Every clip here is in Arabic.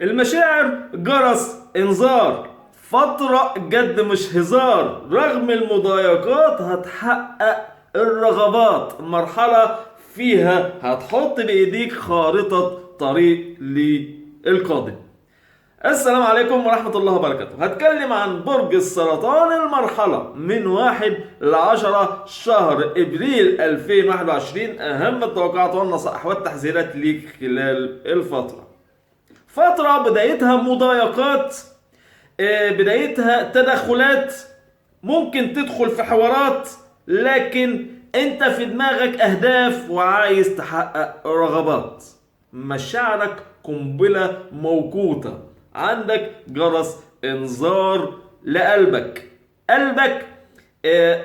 المشاعر جرس انذار، فترة جد مش هزار، رغم المضايقات هتحقق الرغبات، مرحلة فيها هتحط بإيديك خارطة طريق للقادم. السلام عليكم ورحمة الله وبركاته. هتكلم عن برج السرطان، المرحلة من 1 ل10 شهر إبريل 2021. أهم التوقعات والنصائح والتحذيرات ليك خلال الفترة. فترة بدايتها مضايقات، بدايتها تدخلات، ممكن تدخل في حوارات، لكن انت في دماغك اهداف وعايز تحقق رغبات. مشاعرك قنبلة موقوتة، عندك جرس انذار لقلبك. قلبك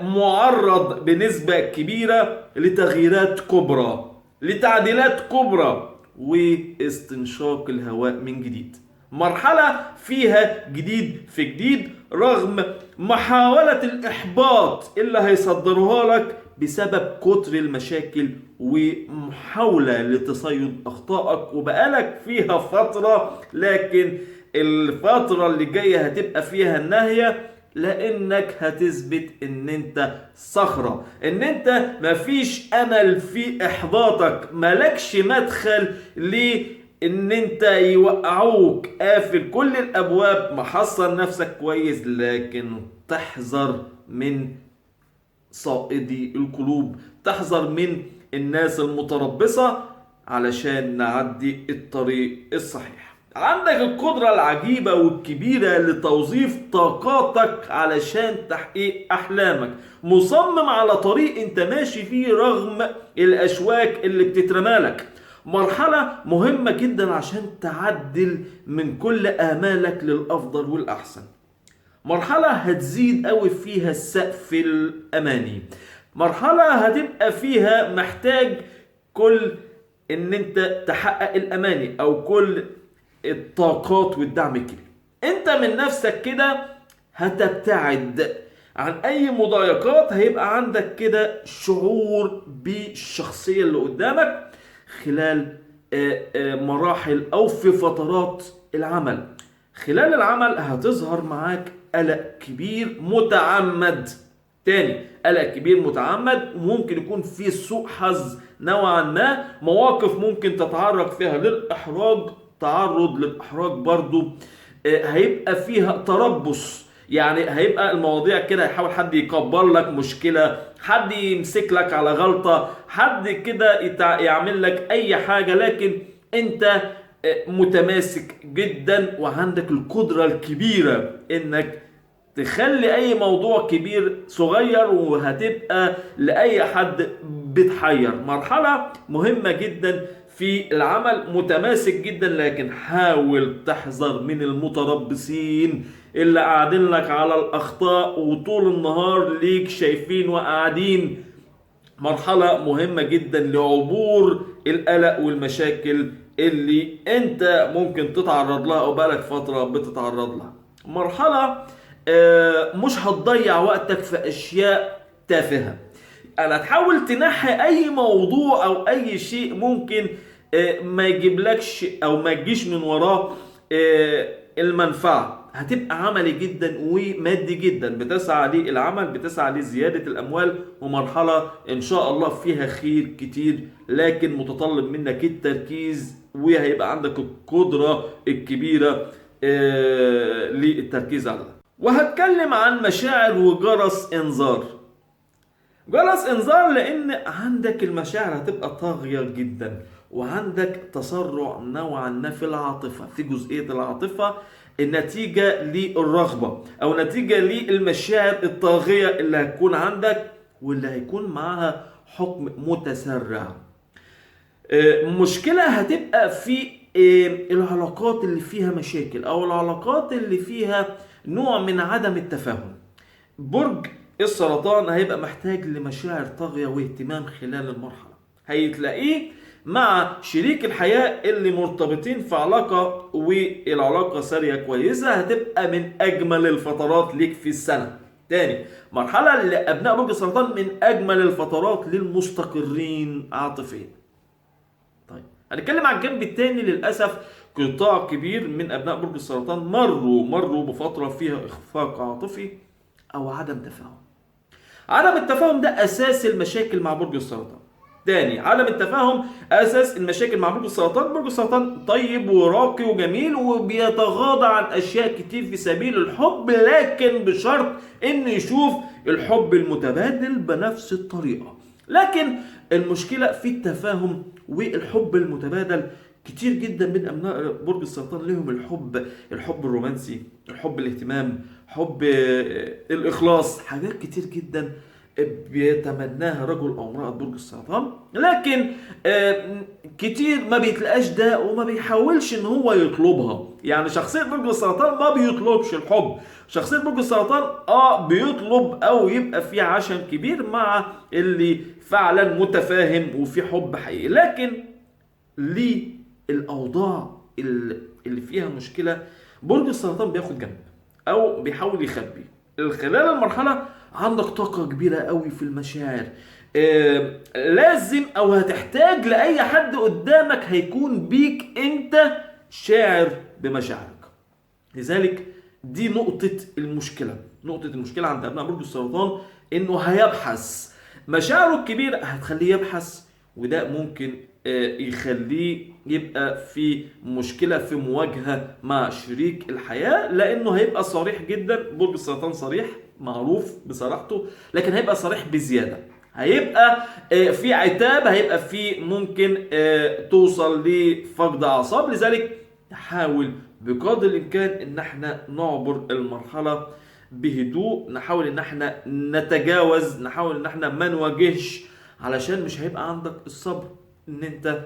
معرض بنسبة كبيرة لتغييرات كبرى، لتعديلات كبرى، واستنشاق الهواء من جديد. مرحلة فيها جديد في جديد، رغم محاولة الإحباط اللي هيصدروها لك بسبب كتر المشاكل ومحاولة لتصيد أخطائك، وبقالك فيها فترة، لكن الفترة اللي جاية هتبقى فيها النهاية، لانك هتثبت ان انت صخرة، ان انت مفيش امل في احباطك، ملكش مدخل ان انت يوقعوك، قافل كل الابواب، محصن نفسك كويس، لكن تحذر من صائدي القلوب، تحذر من الناس المتربصة علشان نعدي الطريق الصحيح. عندك القدرة العجيبة والكبيرة لتوظيف طاقاتك علشان تحقيق أحلامك، مصمم على طريق انت ماشي فيه رغم الأشواك اللي بتترمالك. مرحلة مهمة جدا عشان تعدل من كل آمالك للأفضل والأحسن. مرحلة هتزيد قوي فيها السقف الأماني، مرحلة هتبقى فيها محتاج كل ان انت تحقق الأماني او كل الطاقات والدعم الكبير. انت من نفسك كده هتبتعد عن اي مضايقات، هيبقى عندك كده شعور بالشخصية اللي قدامك خلال مراحل او في فترات العمل. خلال العمل هتظهر معاك قلق كبير متعمد. تاني، قلق كبير متعمد، ممكن يكون في سوء حظ نوعا ما، مواقف ممكن تتعرض فيها للإحراج، تعرض للإحراج برضو هيبقى فيها تربص، يعني هيبقى المواضيع كده، هيحاول حد يكبر لك مشكلة، حد يمسك لك على غلطة، حد كده يعمل لك أي حاجة، لكن أنت متماسك جدا وعندك القدرة الكبيرة انك تخلي اي موضوع كبير صغير، وهتبقى لاي حد بتحير. مرحلة مهمة جدا في العمل، متماسك جدا، لكن حاول تحذر من المتربصين اللي قاعدين لك على الاخطاء وطول النهار ليك شايفين وقاعدين. مرحلة مهمة جدا لعبور القلق والمشاكل اللي انت ممكن تتعرض لها او بقالك فترة بتتعرض لها. مرحلة مش هتضيع وقتك في اشياء تافهة، انا تحاول تنحي اي موضوع او اي شيء ممكن ما يجيبلكش او ما تجيش من وراه المنفعة. هتبقى عملي جدا ومادي جدا، بتسعى للعمل، بتسعى لزيادة الأموال، ومرحلة إن شاء الله فيها خير كتير، لكن متطلب منك التركيز، وهيبقى عندك القدرة الكبيرة للتركيز على ده. وهتكلم عن مشاعر وجرس إنذار. جرس إنذار لأن عندك المشاعر هتبقى طاغية جدا، وعندك تسرع نوعا ما في العاطفة، في جزئية العاطفة، النتيجة للرغبة أو نتيجة للمشاعر الطاغية اللي هتكون عندك، واللي هيكون معها حكم متسرع. مشكلة هتبقى في العلاقات اللي فيها مشاكل، أو العلاقات اللي فيها نوع من عدم التفاهم. برج السرطان هيبقى محتاج لمشاعر طاغية واهتمام خلال المرحلة، هيتلاقيه مع شريك الحياة اللي مرتبطين في علاقة، والعلاقة سارية كويسة، هتبقى من أجمل الفترات ليك في السنة. تاني، مرحلة لأبناء برج السرطان من أجمل الفترات للمستقرين عاطفيا. طيب، هنتكلم عن الجنب التاني. للأسف قطاع كبير من ابناء برج السرطان مروا بفتره فيها اخفاق عاطفي او عدم تفاهم. عدم التفاهم ده اساس المشاكل مع برج السرطان. تاني، عدم التفاهم اساس المشاكل مع برج السرطان. برج السرطان طيب وراقي وجميل وبيتغاضى عن اشياء كتير في سبيل الحب، لكن بشرط ان يشوف الحب المتبادل بنفس الطريقة. لكن المشكلة في التفاهم والحب المتبادل. كتير جدا من ابناء برج السرطان لهم الحب الرومانسي، الحب الاهتمام، حب الاخلاص، حاجات كتير جدا بيتمناها رجل او امرأة برج السرطان. لكن كتير ما بيتلقاش ده وما بيحاولش ان هو يطلبها. يعني شخصية برج السرطان ما بيطلبش الحب. شخصية برج السرطان بيطلب او يبقى في عشم كبير مع اللي فعلا متفاهم وفي حب حقيقي. لكن للاوضاع اللي فيها مشكلة، برج السرطان بياخد جنب او بيحاول يخبي. خلال المرحلة عندك طاقة كبيرة قوي في المشاعر. لازم او هتحتاج لاي حد قدامك هيكون بيك انت شاعر بمشاعرك. لذلك دي نقطة المشكلة عند ابناء برج السرطان، انه هيبحث. مشاعره الكبيرة هتخليه يبحث، وده ممكن يخليه يبقى في مشكلة في مواجهة مع شريك الحياة، لأنه هيبقى صريح جدا. برج السرطان صريح، معروف بصراحته، لكن هيبقى صريح بزيادة. هيبقى في عتاب، هيبقى في ممكن توصل لفقد أعصاب. لذلك نحاول بقدر الإمكان إن احنا نعبر المرحلة بهدوء، نحاول إن احنا نتجاوز، نحاول إن احنا ما نواجهش، علشان مش هيبقى عندك الصبر ان انت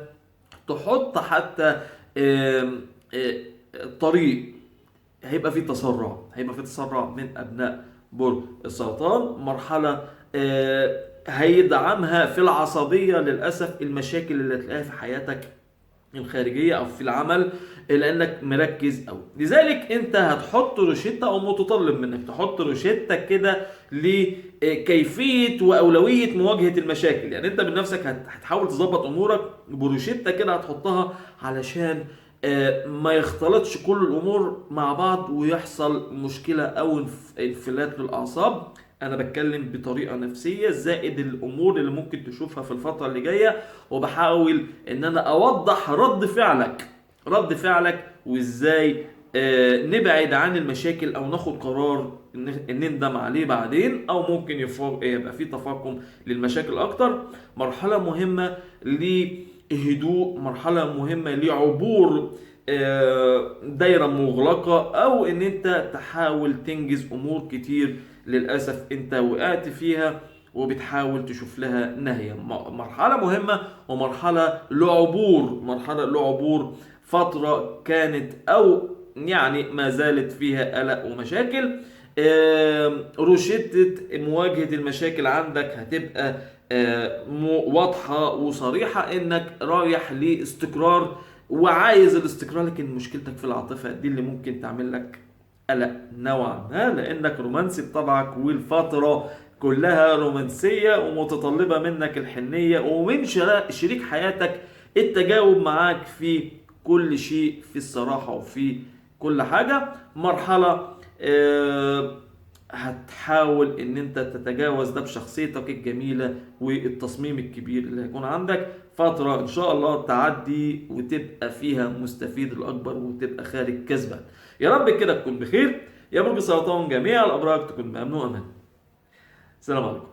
تحط حتى طريق. هيبقى في تسرع من ابناء برج السرطان. مرحلة هيدعمها في العصبية للأسف المشاكل اللي تلاقيها في حياتك الخارجية أو في العمل، لأنك مركز أوي. لذلك أنت هتحط روشتة أو متطلب منك تحط روشتة كده لكيفية وأولوية مواجهة المشاكل. يعني أنت بنفسك هتحاول تظبط أمورك بروشتة كده هتحطها، علشان ما يختلطش كل الأمور مع بعض ويحصل مشكلة أو انفلات للأعصاب. انا بتكلم بطريقه نفسيه زائد الامور اللي ممكن تشوفها في الفتره اللي جايه، وبحاول ان انا اوضح رد فعلك وازاي نبعد عن المشاكل او ناخد قرار نندم عليه بعدين، او ممكن يبقى في تفاقم للمشاكل اكتر. مرحله مهمه لهدوء، مرحله مهمه لعبور دايره مغلقه، او ان انت تحاول تنجز امور كتير للأسف أنت وقعت فيها وبتحاول تشوف لها نهاية. مرحلة مهمة ومرحلة لعبور فترة كانت أو يعني ما زالت فيها قلق ومشاكل. روشتة مواجهة المشاكل عندك هتبقى واضحة وصريحة، انك رايح لاستقرار وعايز الاستقرار، لكن مشكلتك في العاطفة دي اللي ممكن تعمل لك قلق نوعا ما، لانك رومانسي بطبعك والفترة كلها رومانسية ومتطلبة منك الحنية ومن شريك حياتك التجاوب معاك في كل شيء، في الصراحة وفي كل حاجة. مرحلة هتحاول ان انت تتجاوز ده بشخصيتك الجميلة والتصميم الكبير اللي هيكون عندك. فترة ان شاء الله تعدي وتبقى فيها مستفيد الاكبر وتبقى خارج كسبان. يا رب كده تكون بخير. يا برج السرطان جميع الابراج تكون بامن وامان. السلام عليكم.